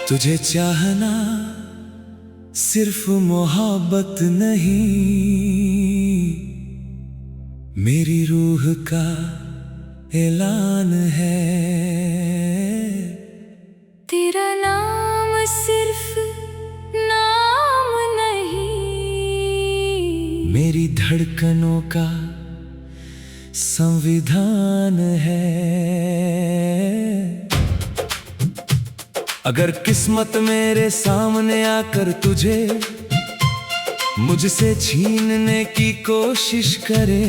तुझे चाहना सिर्फ मोहब्बत नहीं, मेरी रूह का ऐलान है। तेरा नाम सिर्फ नाम नहीं, मेरी धड़कनों का संविधान है। अगर किस्मत मेरे सामने आकर तुझे मुझसे छीनने की कोशिश करे,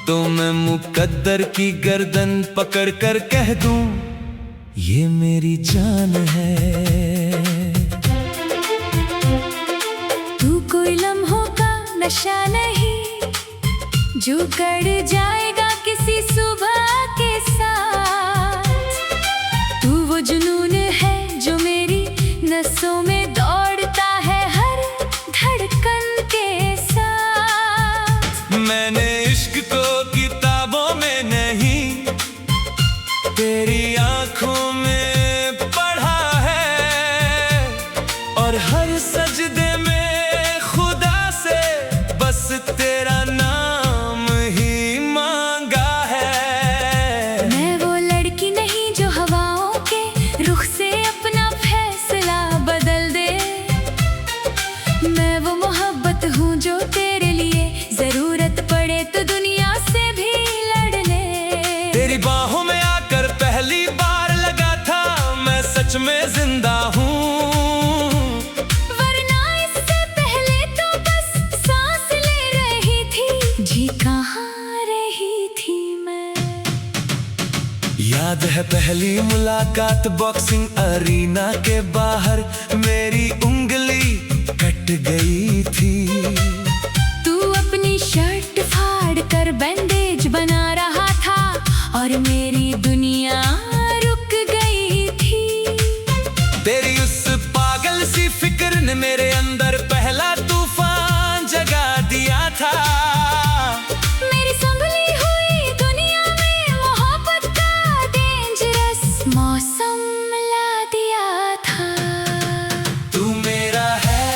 तो मैं मुकद्दर की गर्दन पकड़ कर कह दूं, ये मेरी जान है। तू कोई लम्हों का नशा नहीं, जो गड़ जाएगा किसी सुबह के साथ। तू वो जुनून है जो मेरी नसों में दौड़ता है हर धड़कन के साथ। मैंने इश्क को किताबों में नहीं, तेरी आंखों में पढ़ा है, और हर सजदे में खुदा से बस तेरा नाम ही मांगा है। मैं वो लड़की नहीं जो हवाओं के रुख से अपना फैसला बदल दे। मैं वो मोहब्बत हूँ जो तेरे लिए जरूरत पड़े तो दुनिया से भी लड़ ले। तेरी बाहों में आकर पहली बार लगा था मैं सच में जिंदा हूँ, वरना इससे पहले तो बस सांस ले रही थी, जी कहाँ रही थी मैं। याद है पहली मुलाकात बॉक्सिंग अरीना के बाहर, मेरी उंगली कट गई थी। तू अपनी शर्ट फाड़ कर बैंडेज बना रहा था और मेरी दुनिया रुक गई थी। तेरी उस पागल सी फिक्र ने मेरे अंदर पहला तूफान जगा दिया था। मेरी संभली हुई दुनिया में मोहब्बत का डेंजरस मौसम ला दिया था। तू मेरा है,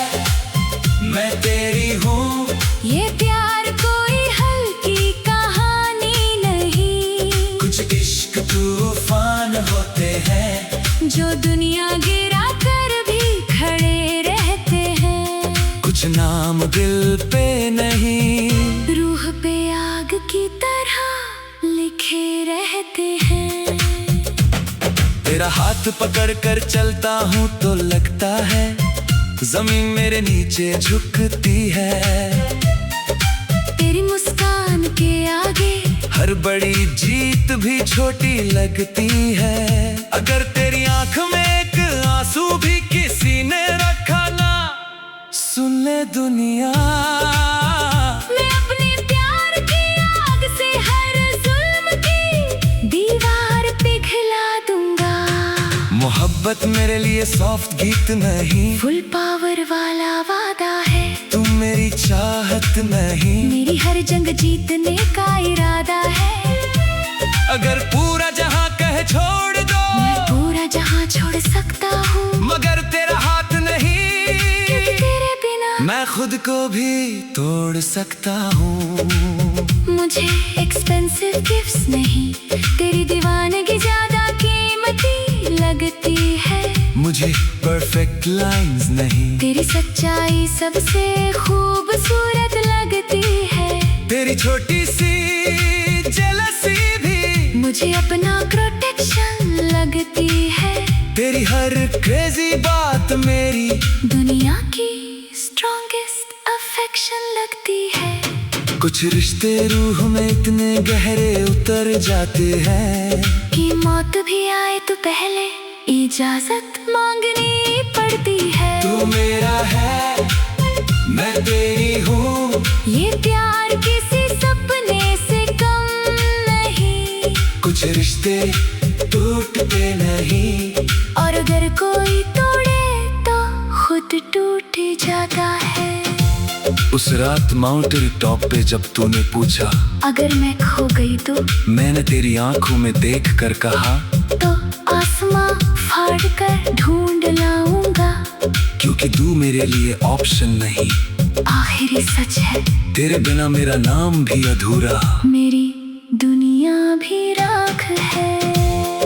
मैं तेरी हूँ, ये प्यार कोई हल्की कहानी नहीं। कुछ इश्क तूफान होते हैं जो दुनिया गिरा कर भी खड़े रहते हैं। कुछ नाम दिल पे नहीं, रूह पे आग की तरह लिखे रहते हैं। तेरा हाथ पकड़ कर चलता हूँ तो लगता है जमीन मेरे नीचे झुकती है। तेरी मुस्कान के आगे हर बड़ी जीत भी छोटी लगती है। अगर तेरी आंख में एक आंसू भी किसी ने रखा ना, सुन ले दुनिया, मैं अपने प्यार की आग से हर जुल्म की दीवार पिघला दूंगा। मोहब्बत मेरे लिए सॉफ्ट गीत नहीं, फुल पावर वाला वादा है। तुम मेरी चाहत नहीं, मेरी हर जंग जीतने का इरादा है। अगर पूरा जहां कहे छोड़ दो, मैं पूरा जहां छोड़ सकता हूँ, मगर तेरा हाथ नहीं, क्योंकि तेरे बिना मैं खुद को भी तोड़ सकता हूँ। मुझे एक्सपेंसिव गिफ्ट्स नहीं, तेरी दीवानगी ज्यादा कीमती लगती है। मुझे परफेक्ट लाइंस नहीं, तेरी सच्चाई सबसे खूबसूरत लगती है। तेरी छोटी सी जेलसी भी मुझे अपना प्रोटेक्शन लगती है। तेरी हर क्रेजी बात मेरी दुनिया की स्ट्रॉन्गेस्ट अफेक्शन लगती है। कुछ रिश्ते रूह में इतने गहरे उतर जाते हैं कि मौत भी आए तो पहले इजाजत मांगनी पड़ती है। तू मेरा है, मैं तेरी हूँ, ये प्यार किसी सपने से कम नहीं। कुछ रिश्ते टूटते नहीं, और अगर कोई तोड़े तो खुद टूट जाता है। उस रात माउंटेन टॉप पे जब तूने पूछा अगर मैं खो गई तो मैंने तेरी आंखों में देख कर कहा, आसमां फाड़ कर ढूंढ कि तू मेरे लिए ऑप्शन नहीं। आखिरी सच है, तेरे बिना मेरा नाम भी अधूरा। मेरी दुनिया भी राख है।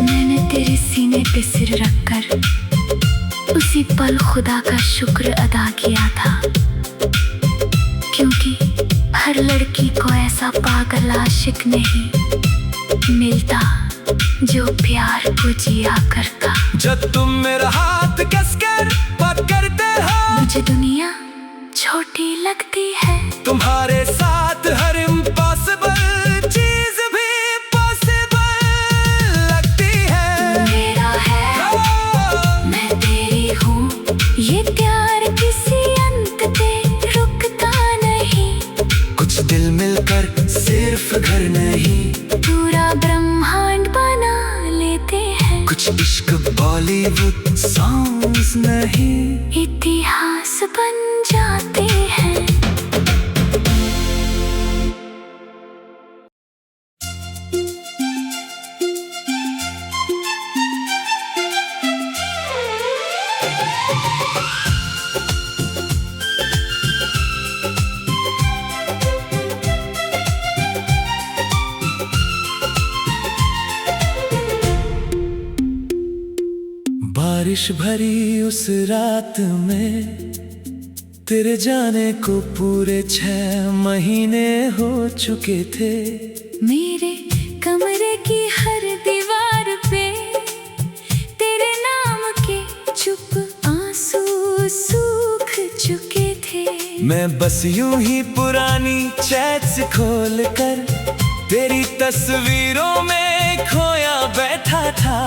मैंने तेरे सीने पे सिर रखकर उसी पल खुदा का शुक्र अदा किया था, क्योंकि हर लड़की को ऐसा पागल आशिक नहीं मिलता जो प्यार को जिया करता। जब तुम मेरा हाथ कसकर पकड़ते हो, मुझे दुनिया छोटी लगती है। तुम्हारे साथ हर इम्पॉसिबल चीज भी पॉसिबल लगती है। मेरा है, मैं तेरी हूँ, ये प्यार किसी अंत पे रुकता नहीं। कुछ दिल मिलकर सिर्फ घर नहीं, पूरा ब्रह्मांड बना लेते हैं। कुछ इश्क बॉलीवुड सॉन्ग्स नहीं, इतिहास बन जाते हैं। बारिश भरी उस रात में तेरे जाने को पूरे 6 महीने हो चुके थे। मेरे कमरे की हर दीवार पे तेरे नाम के चुप आंसू सूख चुके थे। मैं बस यूं ही पुरानी चैट्स खोल कर तेरी तस्वीरों में खोया बैठा था।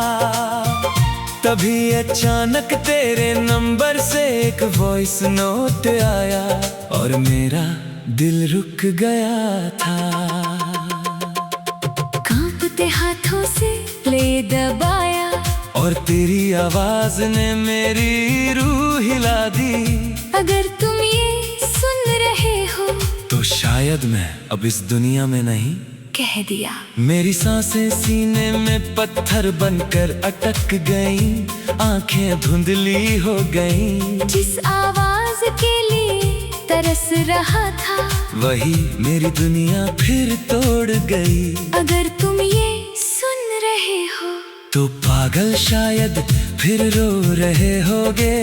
तभी अचानक तेरे नंबर से एक वॉइस नोट आया और मेरा दिल रुक गया था। कांपते हाथों से ले दबाया और तेरी आवाज ने मेरी रूह हिला दी। अगर तुम ये सुन रहे हो तो शायद मैं अब इस दुनिया में नहीं, कह दिया। मेरी सांसें सीने में पत्थर बनकर अटक गईं, आंखें धुंधली हो गईं। जिस आवाज के लिए तरस रहा था वही मेरी दुनिया फिर तोड़ गई। अगर तुम ये सुन रहे हो तो पागल शायद फिर रो रहे होगे।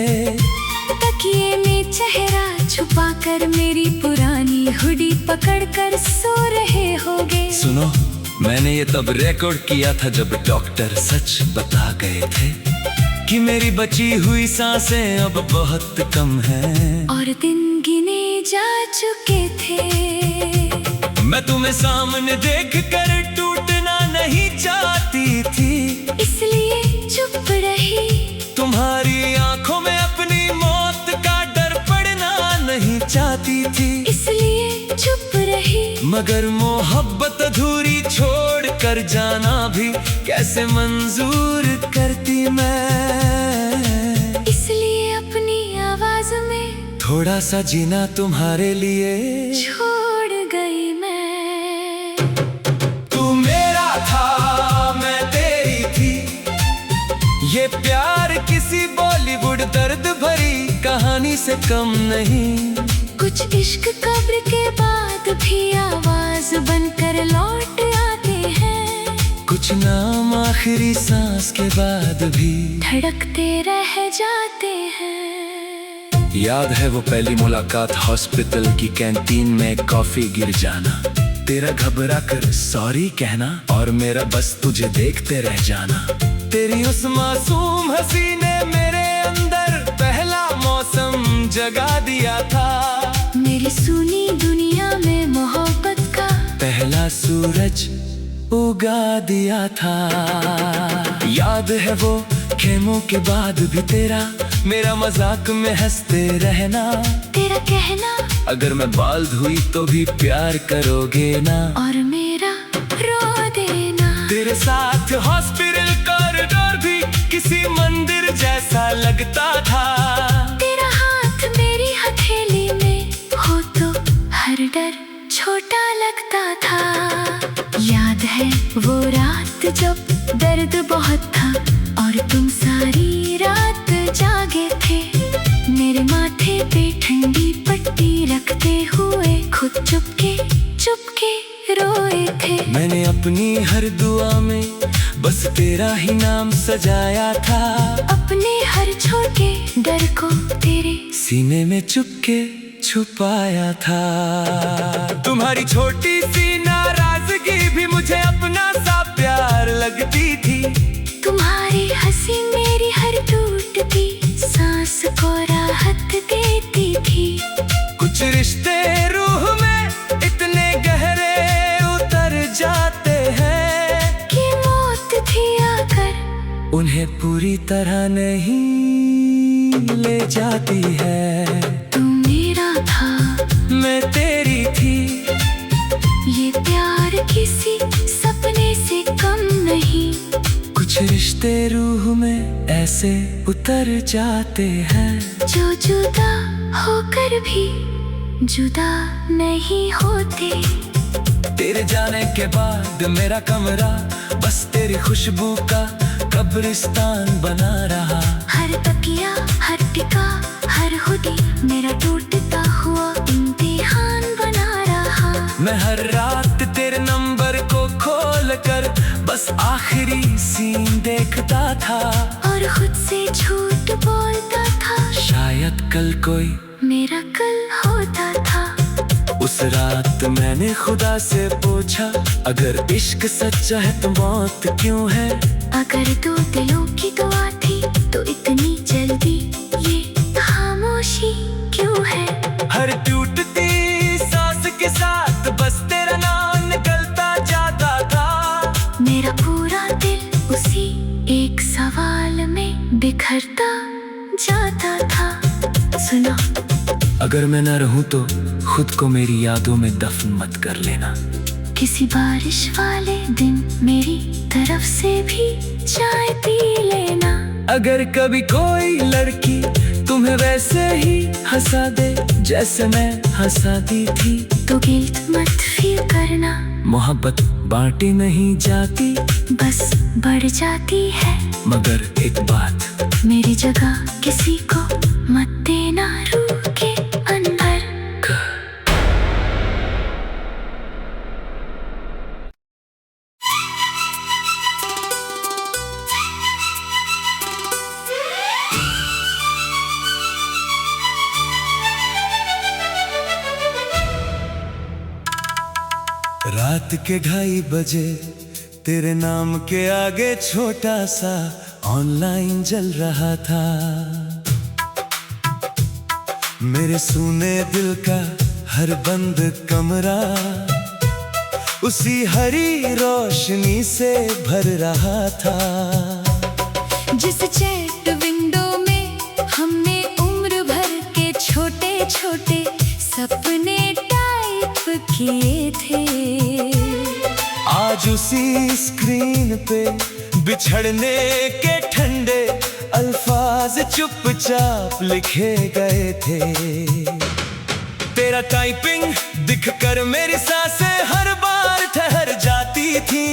तकिए में चेहरा छुपाकर मेरी पुरानी हुडी पकड़कर सो रहे होगे। सुनो, मैंने ये तब रिकॉर्ड किया था जब डॉक्टर सच बता गए थे कि मेरी बची हुई सांसें अब बहुत कम हैं और दिन गिने जा चुके थे। मैं तुम्हें सामने देखकर टूटना नहीं चाहती थी, इसलिए चुप रही। तुम्हारी आंखों में अपनी मौत का डर पड़ना नहीं चाहती थी, इसलिए चुप रही। मगर मोहब्बत अधूरी छोड़ कर जाना भी कैसे मंजूर करती मैं। इसलिए अपनी आवाज में थोड़ा सा जीना तुम्हारे लिए छोड़ गई मैं। तू मेरा था, मैं तेरी थी, ये प्यार किसी बॉलीवुड दर्द भरी कहानी से कम नहीं। कुछ इश्क कब्र के बाद भी आवाज बनकर लौट आते हैं। कुछ नाम आखिरी सांस के बाद भी धड़कते रह जाते हैं। याद है वो पहली मुलाकात, हॉस्पिटल की कैंटीन में कॉफी गिर जाना, तेरा घबरा कर सॉरी कहना और मेरा बस तुझे देखते रह जाना। तेरी उस मासूम हंसी ने मेरे अंदर पहला मौसम जगा दिया था। मेरी सुनी दुनिया में मोहब्बत का पहला सूरज उगा दिया था। याद है वो खेमों के बाद भी तेरा मेरा मजाक में हंसते रहना। तेरा कहना अगर मैं बाल्द हुई तो भी प्यार करोगे ना, और मेरा रो देना। तेरे साथ हॉस्पिटल कॉरिडोर भी किसी मंदिर जैसा लगता था। तेरा हाथ मेरी हथेली में हो तो हर डर छोटा लगता था। याद है वो रात जब दर्द बहुत था और तुम सारी रात जागे थे। मेरे माथे अपनी हर दुआ में बस तेरा ही नाम सजाया था। अपने हर छोटे डर को तेरे सीने में चुपके छुपाया था। तुम्हारी छोटी सी नाराजगी भी मुझे अपना सा प्यार लगती थी। तुम्हारी हंसी मेरी हर टूटती सांस को राहत देती थी। कुछ रिश्ते रूह में इतने गहरे उतर जाते हैं कि मौत भी आकर उन्हें पूरी तरह नहीं ले जाती है। तू मेरा था मैं तेरी थी, ये प्यार किसी सपने से कम नहीं। कुछ रिश्ते रूह में ऐसे उतर जाते हैं जो जुदा होकर भी जुदा नहीं होते। तेरे जाने के बाद मेरा कमरा बस तेरी खुशबू का कब्रिस्तान बना रहा। हर तकिया हर टिका हर हुडी मेरा टूटता हुआ इम्तिहान बना रहा। मैं हर रात तेरे नंबर को खोल कर बस आखिरी सीन देखता था और खुद से झूठ बोलता था, शायद कल कोई मेरा कल होता था। उस रात मैंने खुदा से पूछा, अगर इश्क सच्चा है तो मौत क्यों है? अगर दो दिलों की दुआ थी तो इतनी जल्दी ये खामोशी क्यों है? हर टूटती सांस के साथ बस तेरा नाम निकलता जाता था। मेरा पूरा दिल उसी एक सवाल में बिखरता जाता था। सुनो, अगर मैं न रहूं तो खुद को मेरी यादों में दफन मत कर लेना। किसी बारिश वाले दिन मेरी तरफ से भी चाय पी लेना। अगर कभी कोई लड़की तुम्हें वैसे ही हंसा दे जैसे मैं हंसाती थी तो गिल्ट मत फील करना। मोहब्बत बांटी नहीं जाती, बस बढ़ जाती है। मगर एक बात, मेरी जगह किसी को मत देना रूह के अंदर। रात के 2:30 बजे तेरे नाम के आगे छोटा सा ऑनलाइन जल रहा था। मेरे सूने दिल का हर बंद कमरा उसी हरी रोशनी से भर रहा था। जिस चैट विंडो में हमने उम्र भर के छोटे छोटे सपने टाइप किए थे, आज उसी स्क्रीन पे बिछड़ने के ठंडे अल्फाज चुपचाप लिखे गए थे। तेरा टाइपिंग दिखकर मेरी सांसें हर बार ठहर जाती थी।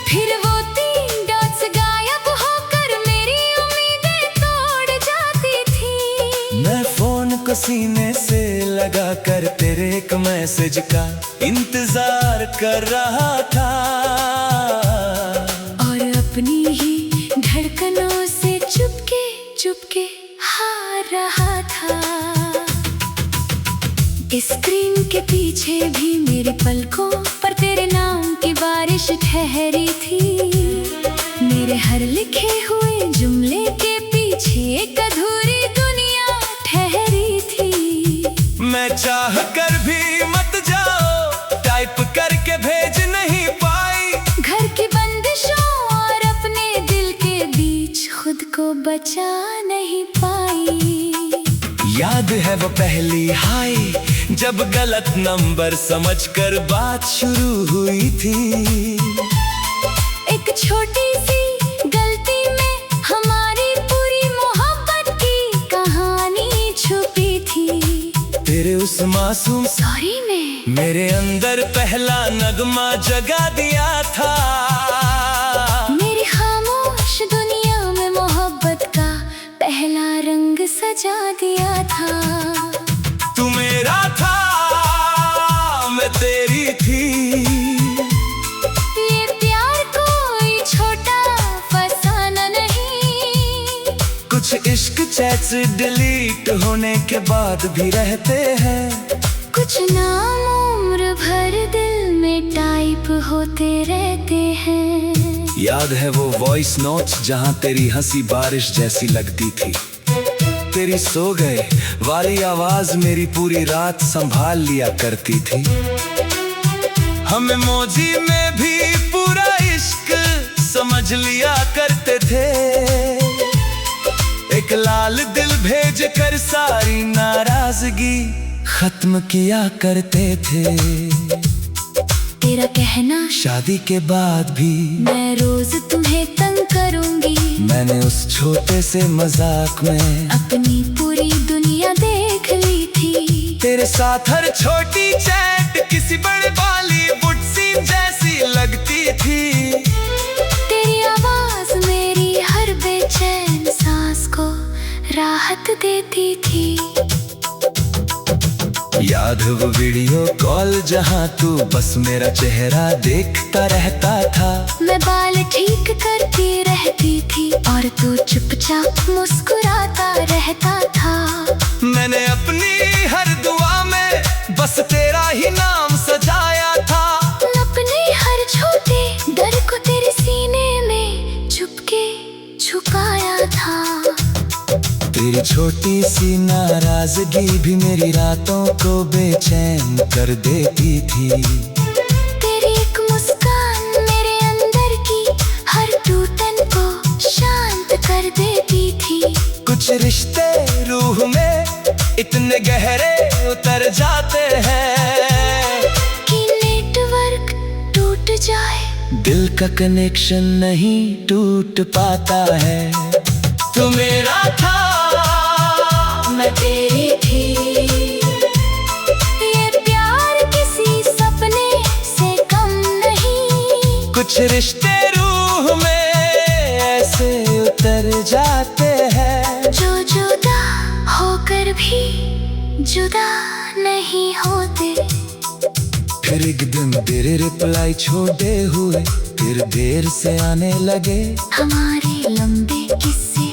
फिर वो 3 डॉट्स गायब होकर मेरी उम्मीदें तोड़ जाती थी। मैं फोन को सीने से लगा कर तेरे एक मैसेज का इंतजार कर रहा था और अपनी ही धड़कनों से चुपके चुपके हार रहा था। स्क्रीन के पीछे भी मेरे पलकों पर तेरे नाम की बारिश ठहरी थी। मेरे हर लिखे हुए जुमले के पीछे एक अधूरी दुनिया ठहरी थी। मैं चाह कर भी मत जाओ, टाइप करके भेज नहीं पाई। घर की बंदिशों और अपने दिल के बीच खुद को बचा नहीं पाई। याद है वो पहली हाय जब गलत नंबर समझकर बात शुरू हुई थी। एक छोटी सी गलती में हमारी पूरी मोहब्बत की कहानी छुपी थी। तेरे उस मासूम सॉरी में मेरे अंदर पहला नगमा जगा दिया था। मेरी खामोश दुनिया में मोहब्बत का पहला रंग सजा दिया था। तू मेरा था, मैं तेरी थी, डिलीट होने के बाद भी रहते हैं। कुछ नाम उम्र भर दिल में टाइप होते रहते हैं। याद है वो वॉइस नोट्स जहाँ तेरी हंसी बारिश जैसी लगती थी। तेरी सो गए वाली आवाज मेरी पूरी रात संभाल लिया करती थी। हम इमोजी में भी पूरा इश्क समझ लिया करते थे। एक लाल दिल भेज कर सारी नाराजगी खत्म किया करते थे। तेरा कहना शादी के बाद भी मैं रोज तुम्हें तंग करूंगी। मैंने उस छोटे से मजाक में अपनी पूरी दुनिया देख ली थी। तेरे साथ हर छोटी चैट किसी बड़े बॉलीवुड सीन जैसी लगती थी। तेरी आवाज मेरी हर बेचैन सांस को राहत देती थी। याद है वो वीडियो कॉल जहाँ तू बस मेरा चेहरा देखता रहता था। मैं बाल ठीक करती रहती थी और तू चुपचाप मुस्कुराता रहता था। मैंने अपनी हर दुआ में बस तेरा ही नाम सजाया था। अपने हर छोटे डर को तेरे सीने में चुपके छुपाया था। तेरी छोटी सी नाराजगी भी मेरी रातों को बेचैन कर देती थी। तेरी एक मुस्कान मेरे अंदर की हर टूटन को शांत कर देती थी। कुछ रिश्ते रूह में इतने गहरे उतर जाते हैं कि नेटवर्क टूट जाए दिल का कनेक्शन नहीं टूट पाता है। तू मेरा था मैं तेरी थी। ये प्यार किसी सपने से कम नहीं। कुछ रिश्ते रूह में ऐसे उतर जाते हैं जो जुदा होकर भी जुदा नहीं होते। फिर एक दिन तेरे रिप्लाई छोड़े हुए फिर देर से आने लगे। हमारे लंबे किस्से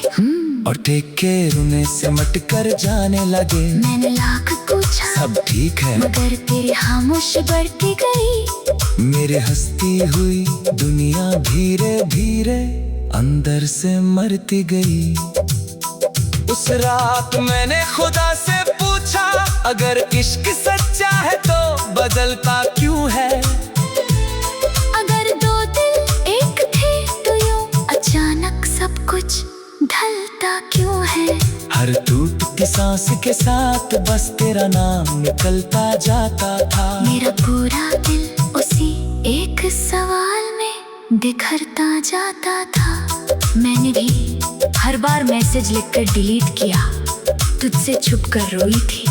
और टेक केयर उन्हें सिमट कर जाने लगे। मैंने लाख पूछा सब ठीक है मगर तेरी खामोशी बढ़ती गई। मेरे हंसती हुई दुनिया धीरे धीरे अंदर से मरती गई। उस रात मैंने खुदा से पूछा अगर इश्क सच्चा है तो बदलता क्यों है। अगर दो दिल एक थे तो यूं अचानक सब कुछ ढलता क्यों है। हर टूटती सांस के साथ बस तेरा नाम निकलता जाता था। मेरा पूरा दिल उसी एक सवाल में बिखरता जाता था। मैंने भी हर बार मैसेज लिखकर डिलीट किया। तुझसे छुप कर रोई थी।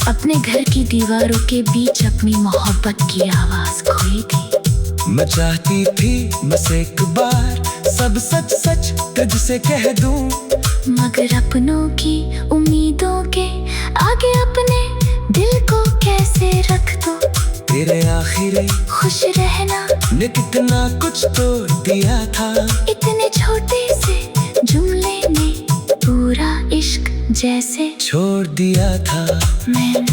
अपने घर की दीवारों के बीच अपनी मोहब्बत की आवाज खोई थी। मैं चाहती थी बस एक बार सब सच सच तुझसे कह दूं। मगर अपनों की उम्मीदों के आगे अपने दिल को कैसे रख दूं। तेरे आखिरी खुश रहना ने कितना कुछ तोड़ दिया था। इतने छोटे से जुमले ने पूरा इश्क जैसे छोड़ दिया था। मैं